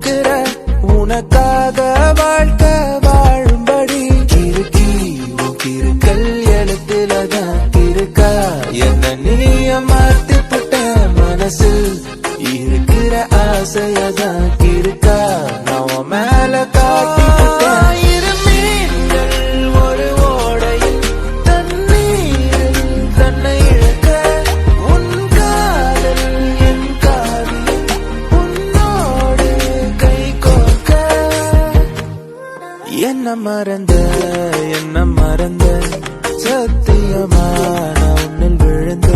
பாத்துக்கிற உனக்காக வாழ்க்கை வாழும்படி கிறுக்கி கிறுக்கல் எழுத்துலதான் இருக்கா என்ன நீய மாத்தி புட்ட மனசில் இருக்கிற ஆசையதான் இருக்கா நான் மேல காட்டி என்ன மறந்த சத்தியமா நான் உன்னில் விழுந்த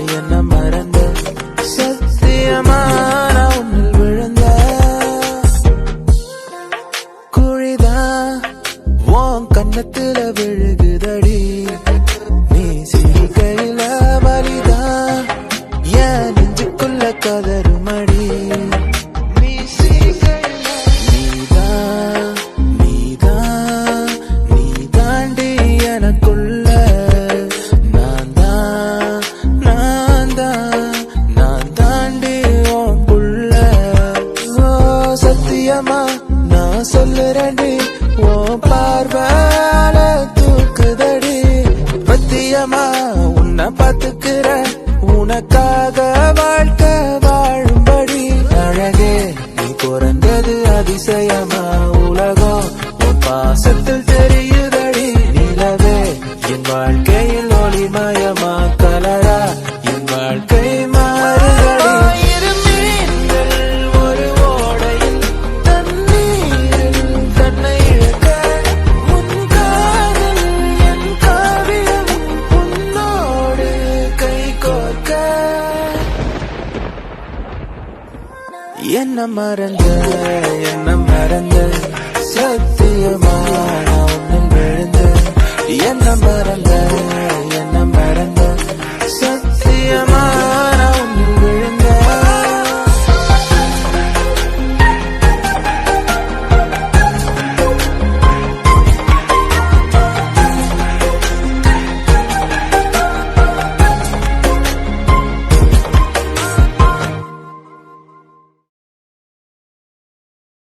என்ன மறந்த சத்தியமா நான் உன்னில் விழுந்த குழிதான் உன் கண்ணத்துல விழுகுதடி நீ சிரிக்கையில வலிதான் என் நெஞ்சுக்குள்ள கதறுமடி நான் சொல்லுறேன்டி உன் பார்வால தூக்குதடி பத்தியமா உன்னை பாத்துக்கிற உனக்காக வாழ்க்கை வாழும்படி அழகே நீ பிறந்தது அதிசயமா உலகம் உன் பாசத்தில் தெரியுதடி நிலவே என் வாழ்க்கையில் ஒளிமயமா கலரா என் வாழ்க்கை என்ன மறந்த சத்தியமா நான் உன்னில் விழுந்த என்ன மறந்த